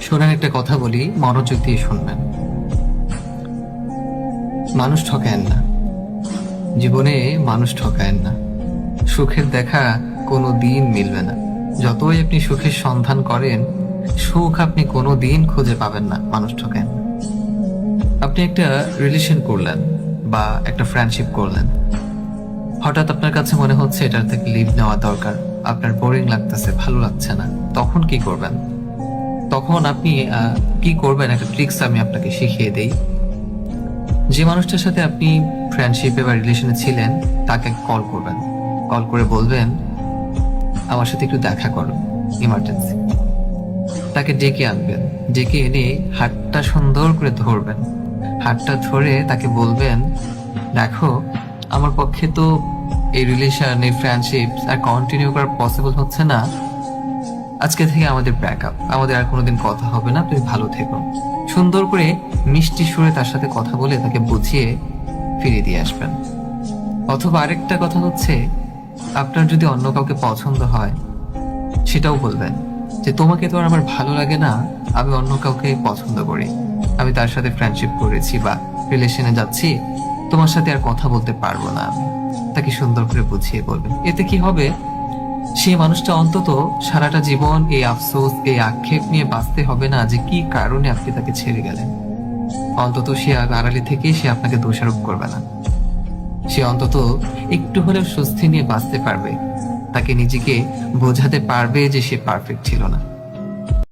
শোনেন, একটা কথা বলি, মনোযোগ দিয়ে শুনবেন। মানুষ ঠকায়েন না, জীবনে মানুষ ঠকায়েন না। সুখের দেখা কোনো দিন মিলবে না। যতই আপনি সুখের সন্ধান করেন, সুখ আপনি কোনো দিন খুঁজে পাবেন না। মানুষ ঠকায়েন না। আপনি একটা রিলেশন করলেন বা একটা ফ্রেন্ডশিপ করলেন, হঠাৎ আপনার কাছে মনে হচ্ছে এটার থেকে লিভ নেওয়া দরকার, আপনার বোরিং লাগতেছে, ভালো লাগছে না। তখন কি করবেন? তখন আপনি কি করবেন, একটা ট্রিক্স আমি আপনাকে শিখিয়ে দেই। যে মানুষটার সাথে আপনি ফ্রেন্ডশিপে বা রিলেশনে ছিলেন, তাকে কল করবেন। কল করে বলবেন, আমার সাথে একটু দেখা করো, ইমার্জেন্সি। তাকে ডেকে আনবেন। ডেকে এনে হাতটা সুন্দর করে ধরবেন। হাতটা ধরে তাকে বলবেন, দেখো, আমার পক্ষে তো এই রিলেশন, এই ফ্রেন্ডশিপ আর কন্টিনিউ করা পসিবল হচ্ছে না। আজকে থেকে আমাদের ব্রেকআপ, আমাদের আর কোনোদিন কথা হবে না, তুমি ভালো থেকো। সুন্দর করে মিষ্টি সুরে তার সাথে কথা বলে তাকে বুঝিয়ে ফিরিয়ে দিয়ে আসবেন। অথবা আরেকটা কথা হচ্ছে, আপনার যদি অন্য কাউকে পছন্দ হয়, সেটাও বলবেন যে তোমাকে তো আর আমার ভালো লাগে না, আমি অন্য কাউকে পছন্দ করি, আমি তার সাথে ফ্রেন্ডশিপ করেছি বা রিলেশনে যাচ্ছি, তোমার সাথে আর কথা বলতে পারবো না। তাকে সুন্দর করে বুঝিয়ে বলবেন। এতে কি হবে, সেই মানুষটা অন্তত সারাটা জীবন এই আফসোস, এই আক্ষেপ নিয়ে বাঁচতে হবে না যে কি কারণে আপনি তাকে ছেড়ে গেলেন। অন্তত সে আড়ালে থেকে সে আপনাকে দোষারোপ করবে না। সে অন্তত একটু হলেও স্বস্তি নিয়ে বাঁচতে পারবে, তাকে নিজেকে বোঝাতে পারবে যে সে পারফেক্ট ছিল না।